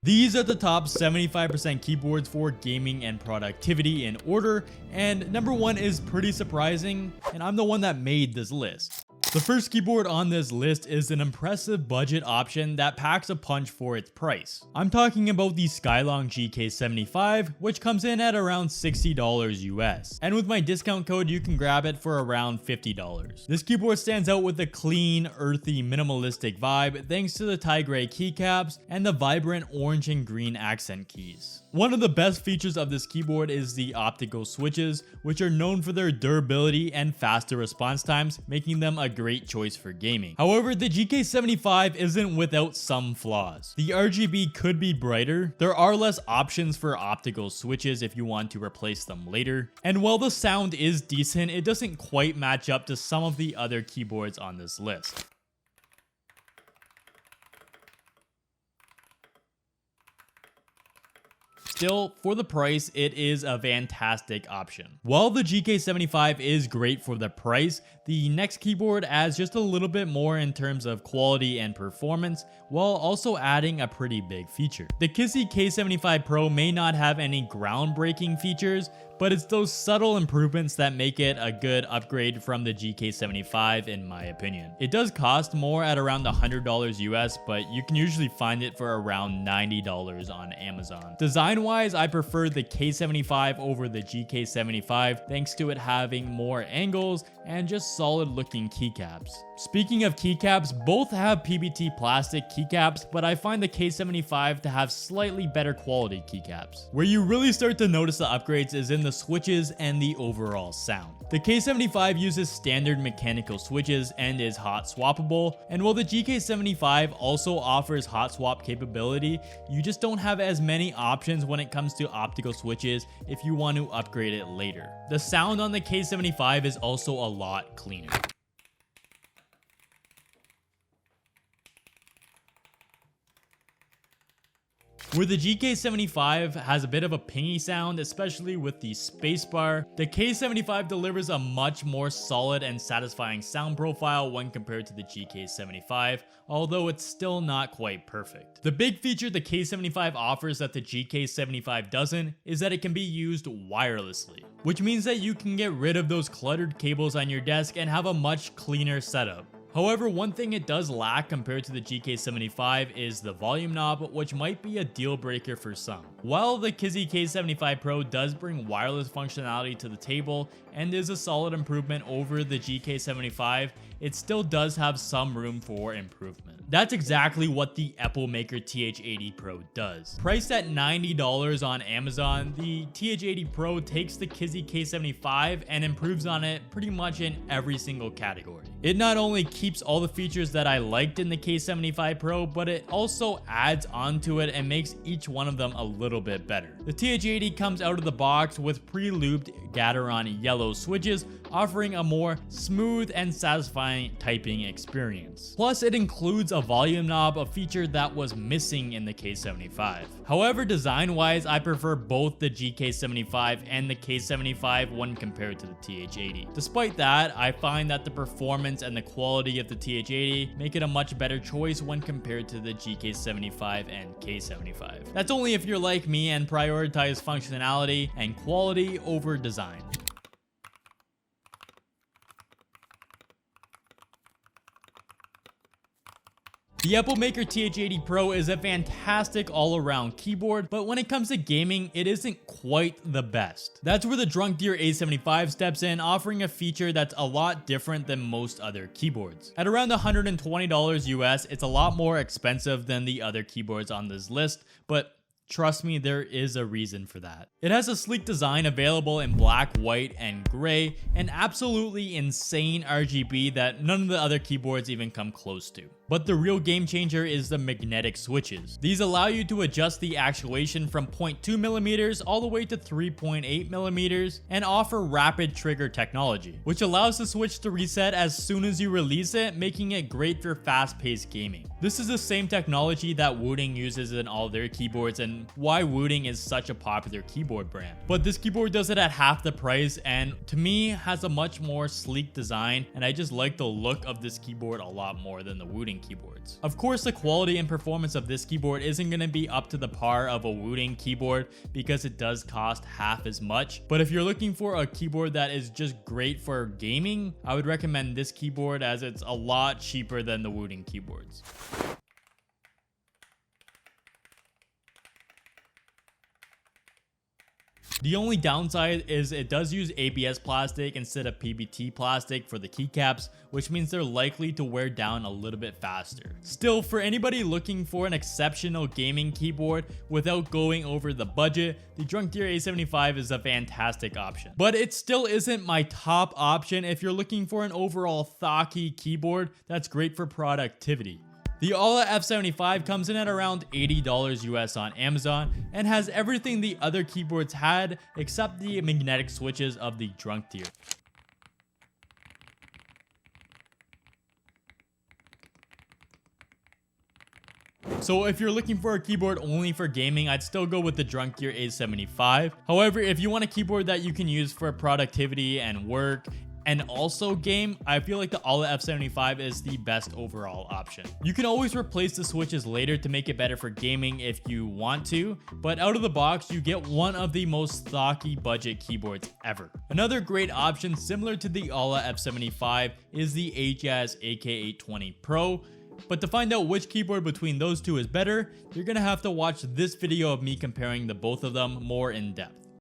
These are the top 75% keyboards for gaming and productivity in order, and number 1 is pretty surprising, and I'm the one that made this list. The first keyboard on this list is an impressive budget option that packs a punch for its price. I'm talking about the Skylong GK75, which comes in at around $60 US, and with my discount code you can grab it for around $50. This keyboard stands out with a clean, earthy, minimalistic vibe thanks to the tie gray keycaps and the vibrant orange and green accent keys. One of the best features of this keyboard is the optical switches, which are known for their durability and faster response times, making them a great choice for gaming. However, the GK75 isn't without some flaws. The RGB could be brighter, there are less options for optical switches if you want to replace them later, and while the sound is decent, it doesn't quite match up to some of the other keyboards on this list. Still, for the price, it is a fantastic option. While the GK75 is great for the price, the next keyboard adds just a little bit more in terms of quality and performance, while also adding a pretty big feature. The KYK75 Pro may not have any groundbreaking features, but it's those subtle improvements that make it a good upgrade from the GK75 in my opinion. It does cost more at around $100 US, but you can usually find it for around $90 on Amazon. Design-wise, I prefer the K75 over the GK75 thanks to it having more angles and just solid looking keycaps. Speaking of keycaps, both have PBT plastic keycaps, but I find the K75 to have slightly better quality keycaps. Where you really start to notice the upgrades is in the switches and the overall sound. The K75 uses standard mechanical switches and is hot swappable, and while the GK75 also offers hot swap capability, you just don't have as many options when it comes to optical switches if you want to upgrade it later. The sound on the K75 is also a lot cleaner. Where the GK75 has a bit of a pingy sound, especially with the spacebar, the K75 delivers a much more solid and satisfying sound profile when compared to the GK75, although it's still not quite perfect. The big feature the K75 offers that the GK75 doesn't is that it can be used wirelessly, which means that you can get rid of those cluttered cables on your desk and have a much cleaner setup. However, one thing it does lack compared to the GK75 is the volume knob, which might be a deal breaker for some. While the KYK75 Pro does bring wireless functionality to the table and is a solid improvement over the GK75, it still does have some room for improvement. That's exactly what the Epplemaker Th80 Pro does. Priced at $90 on Amazon, the Th80 Pro takes the KYK75 and improves on it pretty much in every single category. It not only keeps all the features that I liked in the K75 Pro, but it also adds onto it and makes each one of them a little bit better. The Th80 comes out of the box with pre-looped Gateron yellow switches, offering a more smooth and satisfying typing experience. Plus, it includes a volume knob, a feature that was missing in the K75. However, design-wise, I prefer both the GK75 and the K75 when compared to the Th80. Despite that, I find that the performance and the quality of the Th80 make it a much better choice when compared to the GK75 and K75. That's only if you're like me and prioritize functionality and quality over design. The Epplemaker Th80 Pro is a fantastic all-around keyboard, but when it comes to gaming, it isn't quite the best. That's where the drunk Deer A75 steps in, offering a feature that's a lot different than most other keyboards. At around $120 US, it's a lot more expensive than the other keyboards on this list, but trust me, there is a reason for that. It has a sleek design available in black, white, and gray, and absolutely insane RGB that none of the other keyboards even come close to. But the real game changer is the magnetic switches. These allow you to adjust the actuation from 0.2mm all the way to 3.8mm and offer rapid trigger technology, which allows the switch to reset as soon as you release it, making it great for fast-paced gaming. This is the same technology that Wooting uses in all their keyboards and why Wooting is such a popular keyboard brand. But this keyboard does it at half the price and to me has a much more sleek design, and I just like the look of this keyboard a lot more than the Wooting gaming keyboards. Of course, the quality and performance of this keyboard isn't going to be up to the par of a Wooting keyboard because it does cost half as much. But if you're looking for a keyboard that is just great for gaming, I would recommend this keyboard as it's a lot cheaper than the Wooting keyboards. The only downside is it does use ABS plastic instead of PBT plastic for the keycaps, which means they're likely to wear down a little bit faster. Still, for anybody looking for an exceptional gaming keyboard without going over the budget, the Deer A75 is a fantastic option. But it still isn't my top option if you're looking for an overall thoughtful keyboard that's great for productivity. The Alla F75 comes in at around $80 US on Amazon and has everything the other keyboards had except the magnetic switches of the Deer. So if you're looking for a keyboard only for gaming, I'd still go with the Deer A75. However, if you want a keyboard that you can use for productivity and work and also game, I feel like the Alla F75 is the best overall option. You can always replace the switches later to make it better for gaming if you want to, but out of the box, you get one of the most stocky budget keyboards ever. Another great option similar to the Alla F75 is the HS AK820 Pro. But to find out which keyboard between those two is better, you're gonna have to watch this video of me comparing the both of them more in depth.